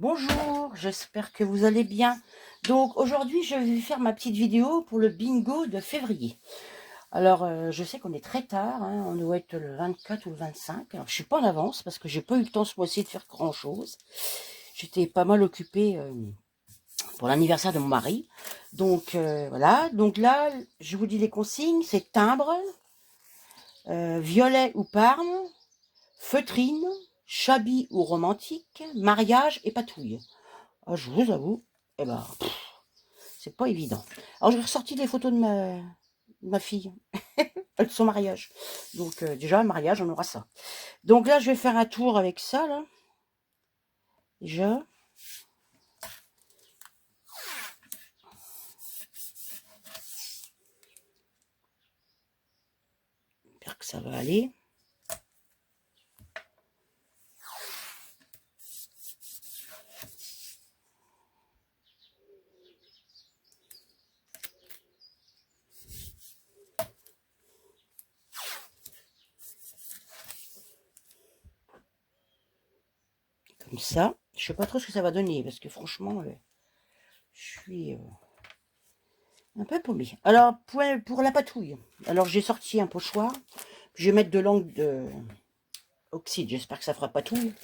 Bonjour, j'espère que vous allez bien. Donc aujourd'hui, je vais faire ma petite vidéo pour le bingo de février. Alors, je sais qu'on est très tard, hein, on doit être le 24 ou le 25. Alors, je suis pas en avance parce que j'ai pas eu le temps ce mois-ci de faire grand-chose. J'étais pas mal occupée pour l'anniversaire de mon mari. Donc voilà, donc là, je vous dis les consignes, c'est timbre, violet ou parme, feutrine, chablis ou romantique, mariage et patouille. Ah, je vous avoue, eh ben, c'est pas évident. Alors, j'ai ressorti les photos de ma fille, de son mariage. Donc, déjà, un mariage, on aura ça. Donc là, je vais faire un tour avec ça, là. Déjà. J'espère que ça va aller. Comme ça. Je sais pas trop ce que ça va donner, parce que franchement, je suis un peu paumée. Alors, pour la patouille. Alors, j'ai sorti un pochoir. Je vais mettre de l'encre de oxyde. J'espère que ça fera patouille.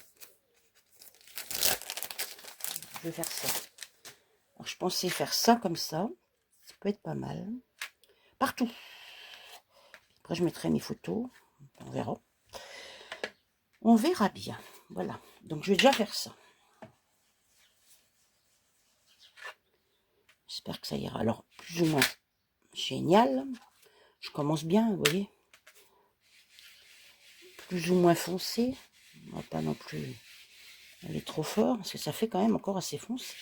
Je vais faire ça. Alors, je pensais faire ça comme ça. Ça peut être pas mal. Partout. Après, je mettrai mes photos. On verra. On verra bien. Voilà. Donc, je vais déjà faire ça. J'espère que ça ira. Alors, plus ou moins génial. Je commence bien, vous voyez. Plus ou moins foncé. On va pas non plus aller trop fort, parce que ça fait quand même encore assez foncé.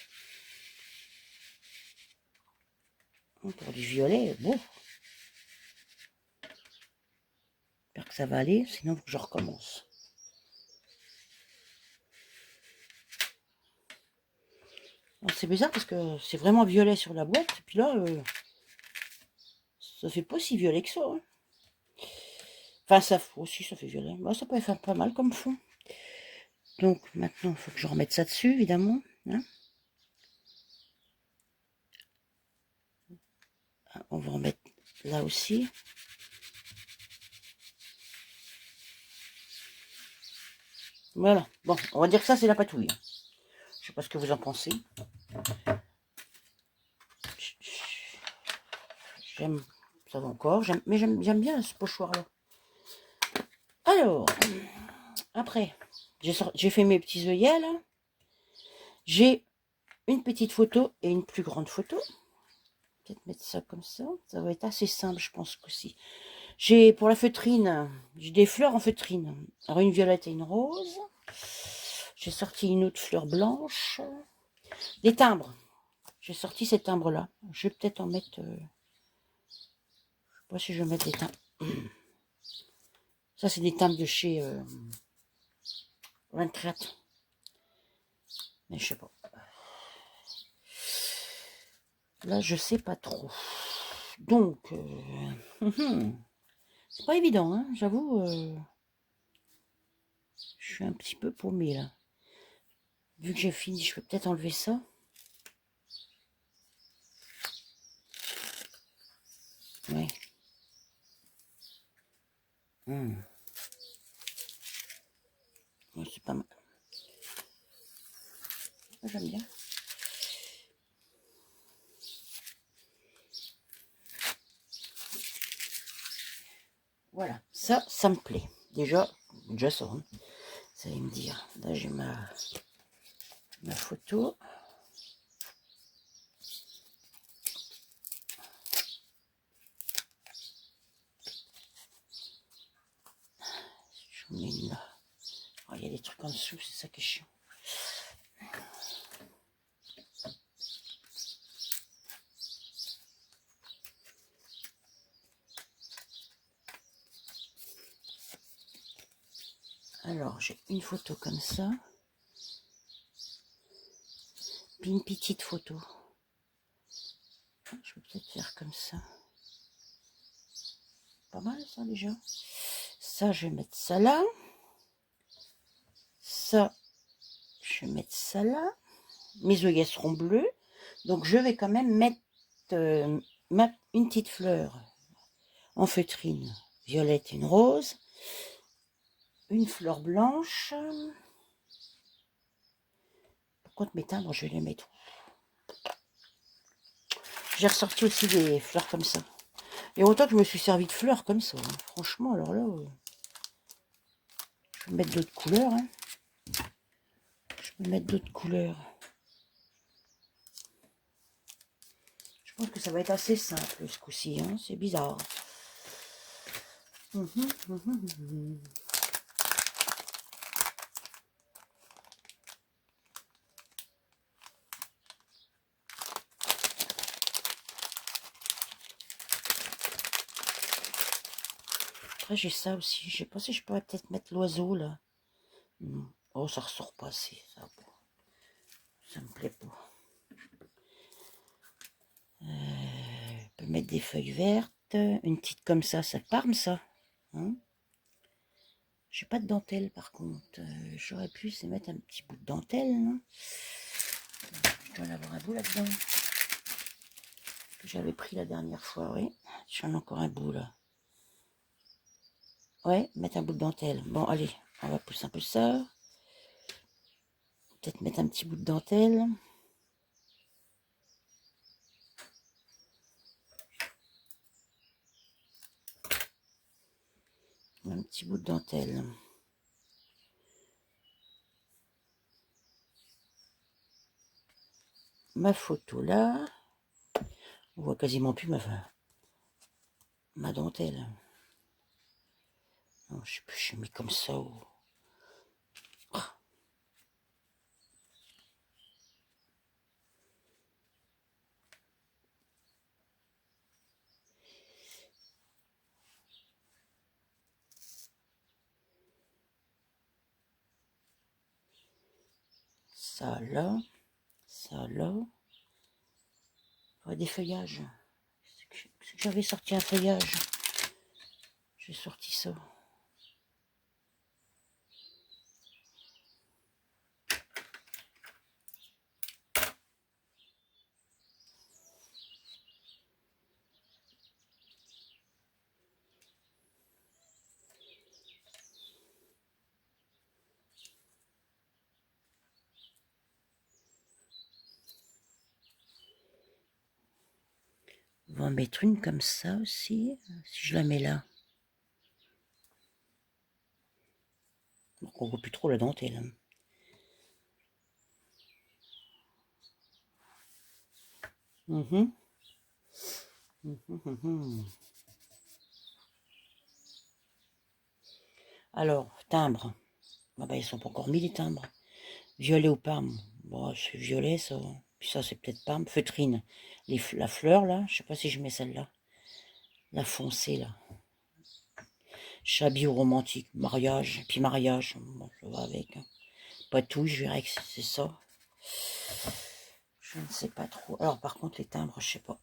Pour du violet, bon. J'espère que ça va aller, sinon il faut que je recommence. C'est bizarre parce que c'est vraiment violet sur la boîte, et puis là, ça fait pas si violet que ça. Hein. Enfin, ça aussi, ça fait violet. Bah, ça peut faire pas mal comme fond. Donc maintenant, il faut que je remette ça dessus, évidemment. Hein. On va en mettre là aussi. Voilà. Bon, on va dire que ça, c'est la patouille. Je sais pas ce que vous en pensez. J'aime, ça va encore. Mais j'aime bien ce pochoir-là. Alors, après, j'ai fait mes petits œillets, là. J'ai une petite photo et une plus grande photo. Peut-être mettre ça comme ça. Ça va être assez simple, je pense aussi. J'ai, pour la feutrine, j'ai des fleurs en feutrine. Alors, une violette et une rose. J'ai sorti une autre fleur blanche. Des timbres. J'ai sorti ces timbres-là. Je vais peut-être en mettre... je sais pas si je vais mettre des timbres. Ça, c'est des timbres de chez 24. Mais je sais pas. Là, je sais pas trop. Donc, c'est pas évident, hein, j'avoue. Je suis un petit peu paumée, là. Vu que j'ai fini, je peux peut-être enlever ça. Ouais. Ouais, c'est pas mal. J'aime bien. Voilà, ça me plaît. Déjà ça, hein. Ça allez me dire. Là, j'ai ma photo. Je mets une là. Oh, il y a des trucs en dessous, c'est ça qui est chiant. Alors, j'ai une photo comme ça. Puis une petite photo. Je vais peut-être faire comme ça. Pas mal ça déjà. Ça, je vais mettre ça là. Ça, je vais mettre ça là. mes œillets seront bleus. Donc je vais quand même mettre une petite fleur en feutrine, violette, une rose, une fleur blanche. Par contre mes timbres, je vais les mettre. J'ai ressorti aussi des fleurs comme ça. Et autant que je me suis servi de fleurs comme ça. Hein. Franchement, alors là, je vais mettre d'autres couleurs. Hein. Je vais mettre d'autres couleurs. Je pense que ça va être assez simple ce coup-ci. Hein. C'est bizarre. Après, j'ai ça aussi. Je sais pas si je pourrais peut-être mettre l'oiseau là. Oh, ça ressort pas assez. Ça me plaît pas. Je peux mettre des feuilles vertes. Une petite comme ça parme ça. Hein, j'ai pas de dentelle par contre. J'aurais pu essayer de mettre un petit bout de dentelle. Non, je dois en avoir un bout là-dedans. Que j'avais pris la dernière fois, oui. J'en ai encore un bout là. Ouais, mettre un bout de dentelle. Bon, allez, on va pousser un peu ça. Peut-être mettre un petit bout de dentelle. Un petit bout de dentelle. Ma photo là. On voit quasiment plus ma dentelle. Non, je sais plus, je mis comme ça. Ça là. Ça là. Ouais, des feuillages. C'est que j'avais sorti un feuillage. J'ai sorti ça. On va en mettre une comme ça aussi. Si je la mets là. Donc on voit plus trop la dentelle. Alors, timbre. Ah bah, ils sont pas encore mis les timbres. Violet ou parme. Bon, c'est violet ça. Puis ça, c'est peut-être parme. Feutrine. La fleur là. Je sais pas si je mets celle-là. La foncée là. Chablis ou romantique. Mariage. Puis mariage. Bon, ça va avec. Hein. Pas tout, je verrai que c'est ça. Je ne sais pas trop. Alors par contre, les timbres, je sais pas.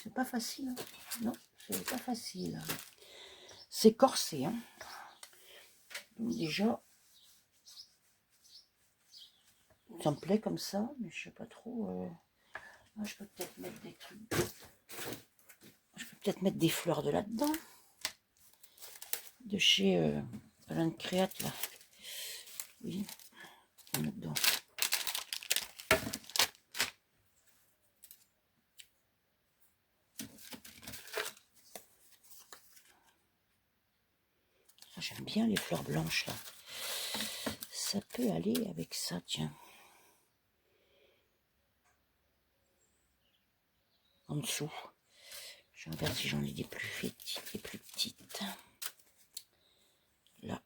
C'est pas facile. Hein. Non, c'est pas facile. C'est corsé. Hein. Donc déjà, ça me plaît comme ça, mais je sais pas trop. Moi, je peux peut-être mettre des trucs. Je peux peut-être mettre des fleurs de là-dedans. De chez Alain de Créate, là. Oui, on met dedans. J'aime bien les fleurs blanches, là. Ça peut aller avec ça, tiens. En dessous. Je regarde si j'en ai des plus petites, des plus petites. Là.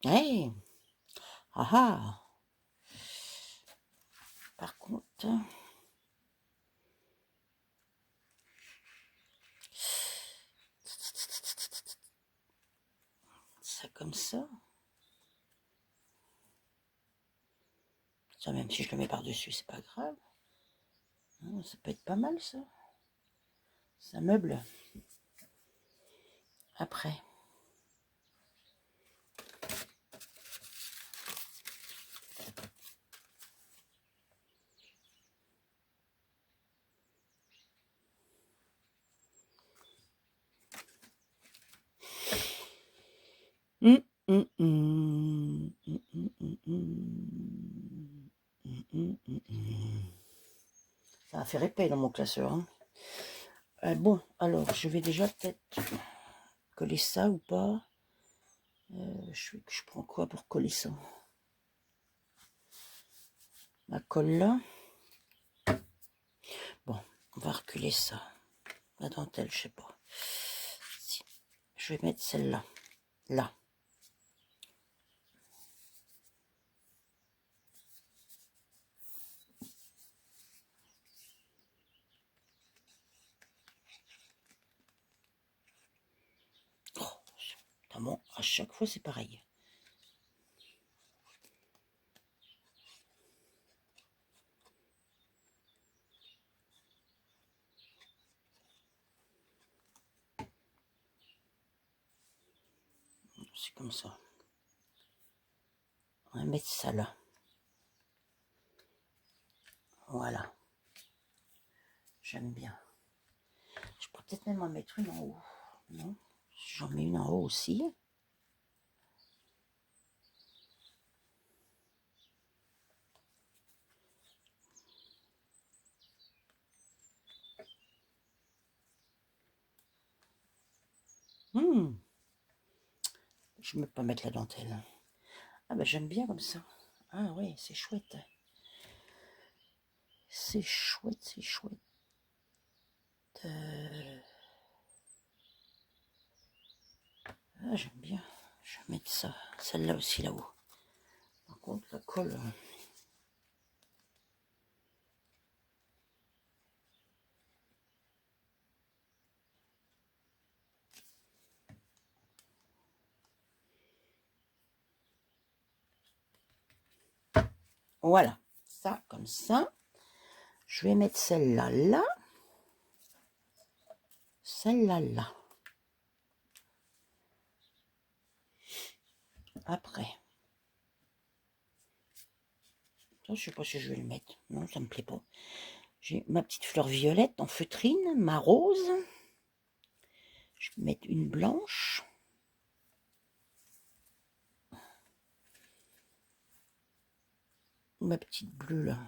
Hey. Ah ah. Par contre, ça comme ça. Ça, même si je le mets par-dessus, c'est pas grave. Ça peut être pas mal, ça. Ça meuble. Après. Ça a fait épais dans mon classeur. Hein. Bon, alors, je vais déjà peut-être coller ça ou pas. Je prends quoi pour coller ça? La colle là. Bon, on va reculer ça. La dentelle, je sais pas. Si. Je vais mettre celle-là. Là. Oh, notamment, à chaque fois, c'est pareil. C'est comme ça. On va mettre ça là. Voilà. J'aime bien. Je pourrais peut-être même en mettre une en haut. Non? J'en mets une en haut aussi. Je ne peux pas mettre la dentelle. Ah bah j'aime bien comme ça. Ah ouais, c'est chouette. C'est chouette, c'est chouette. Ah, j'aime bien. Je vais mettre ça, celle-là aussi là-haut. Par contre, la colle. Voilà, ça comme ça. Je vais mettre celle-là là. Celle-là là. Après. Ça, je sais pas si je vais le mettre. Non, ça me plaît pas. J'ai ma petite fleur violette en feutrine, ma rose. Je vais mettre une blanche. Ma petite bleue là.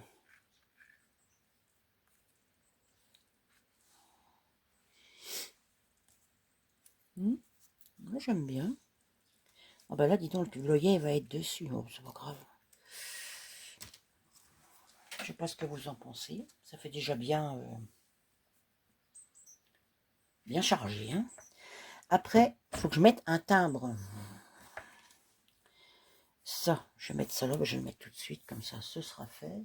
Moi j'aime bien. Ah bah là, dis donc, l'œillet va être dessus. Oh, c'est pas grave. Je sais pas ce que vous en pensez. Ça fait déjà bien, bien chargé. Hein. Après, il faut que je mette un timbre. Ça, je vais mettre ça là. Je vais le mettre tout de suite. Comme ça, ce sera fait.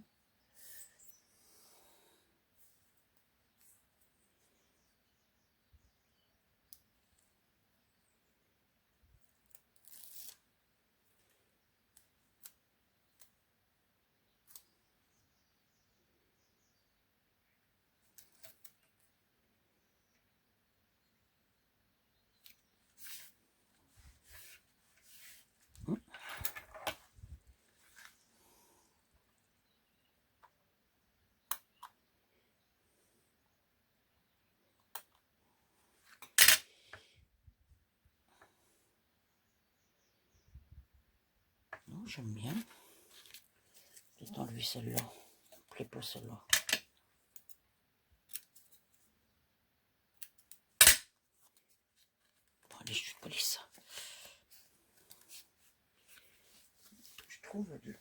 Non, j'aime bien. Peut-être enlever celle-là. Ça me plaît pas celle-là. Bon, allez, je vais coller ça. Je trouve deux.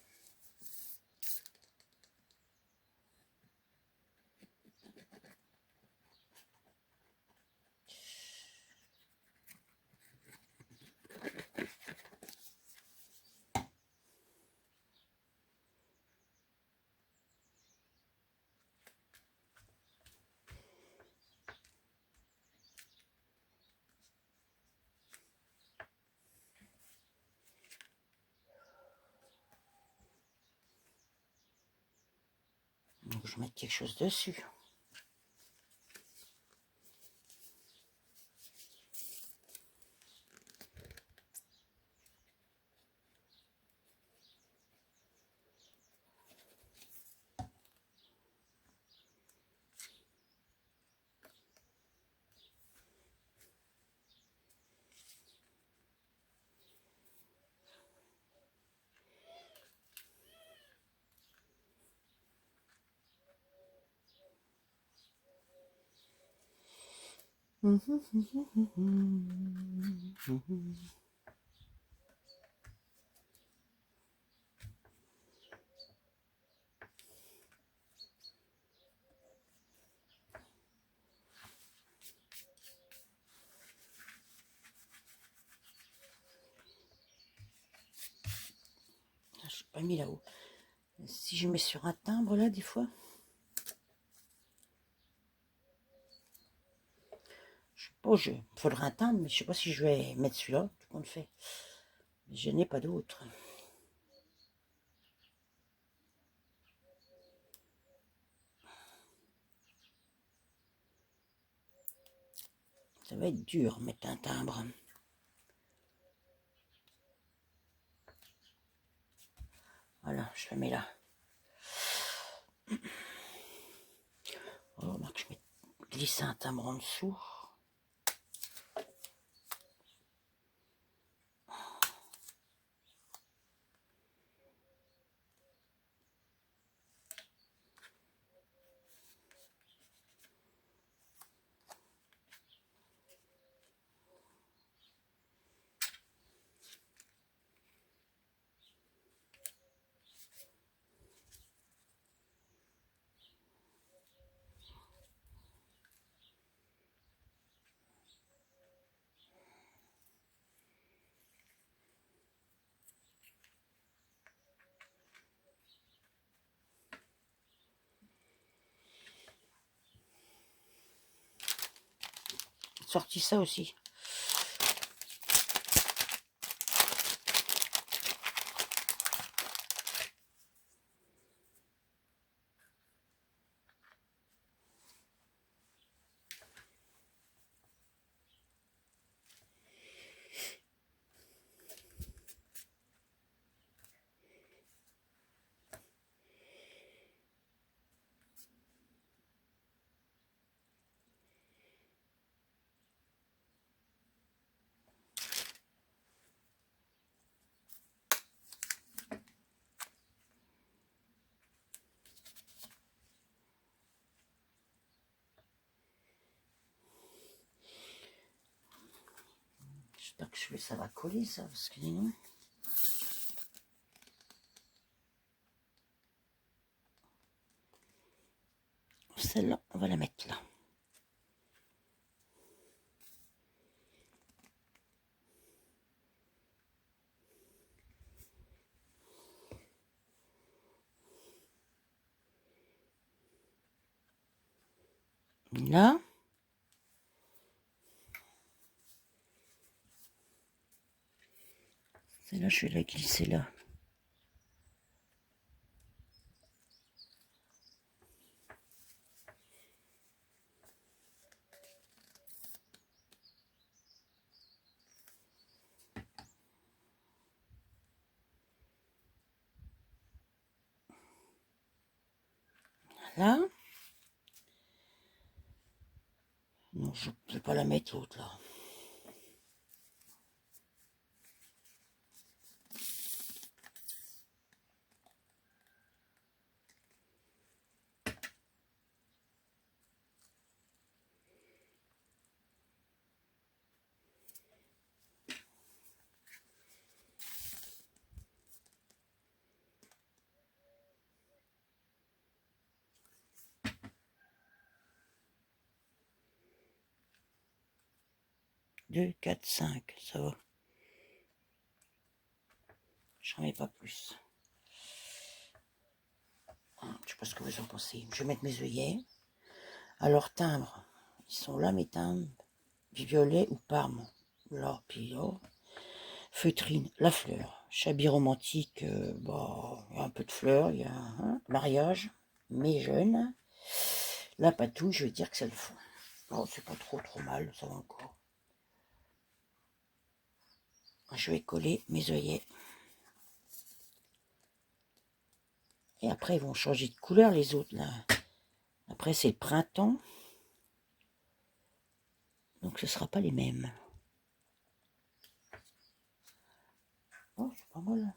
que je mette quelque chose dessus. Je n'ai pas mis là-haut. Si je mets sur un timbre là, des fois, je sais pas, il faudra un timbre, mais je sais pas si je vais mettre celui-là, tout compte fait. Je n'ai pas d'autre. Ça va être dur, mettre un timbre. Voilà, je le mets là. Oh, remarque, je vais glisser un timbre en dessous. Sorti ça aussi. J'espère que ça va coller ça, parce que sinon... Celle-là, on va la mettre là. Là. Celle-là, je vais la glisser là. Là. Non, je ne vais pas la mettre l'autre là. Deux, quatre, cinq, ça va. J'en mets pas plus. Je sais pas ce que vous en pensez. Je vais mettre mes œillets. Alors, timbres. Ils sont là, mes timbres. Violet ou Parme. Là, puis là. Feutrine, la fleur. Chablis romantique, bah, il y a un peu de fleurs. Il y a un mariage. mais jeunes. La patouille, je vais dire que c'est le fond. Oh, c'est pas trop mal, ça va encore. Je vais coller mes œillets. Et après, ils vont changer de couleur, les autres, là. Après, c'est le printemps. Donc, ce ne sera pas les mêmes. Oh, c'est pas mal.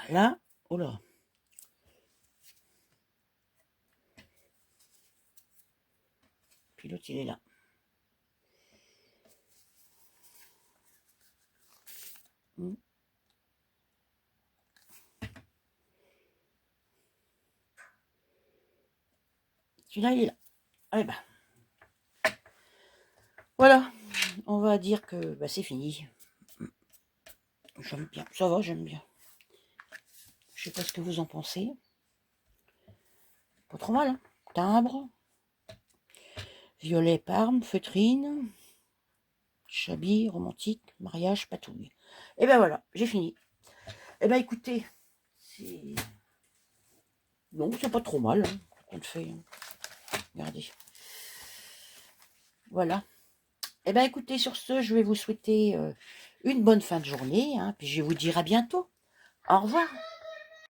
Là, oh là. Puis l'autre, il est là. Celui-là, il est là. Allez, bah. Voilà. On va dire que bah, c'est fini. J'aime bien. Ça va, j'aime bien. Je sais pas ce que vous en pensez. Pas trop mal, hein. Timbre. Violet, parme, feutrine. Chablis, romantique, mariage, patouille. Et ben voilà, j'ai fini. Et ben écoutez, c'est... Non, c'est pas trop mal, hein, on le fait. Regardez. Voilà. Et ben écoutez, sur ce, je vais vous souhaiter une bonne fin de journée, hein, puis je vais vous dire à bientôt. Au revoir.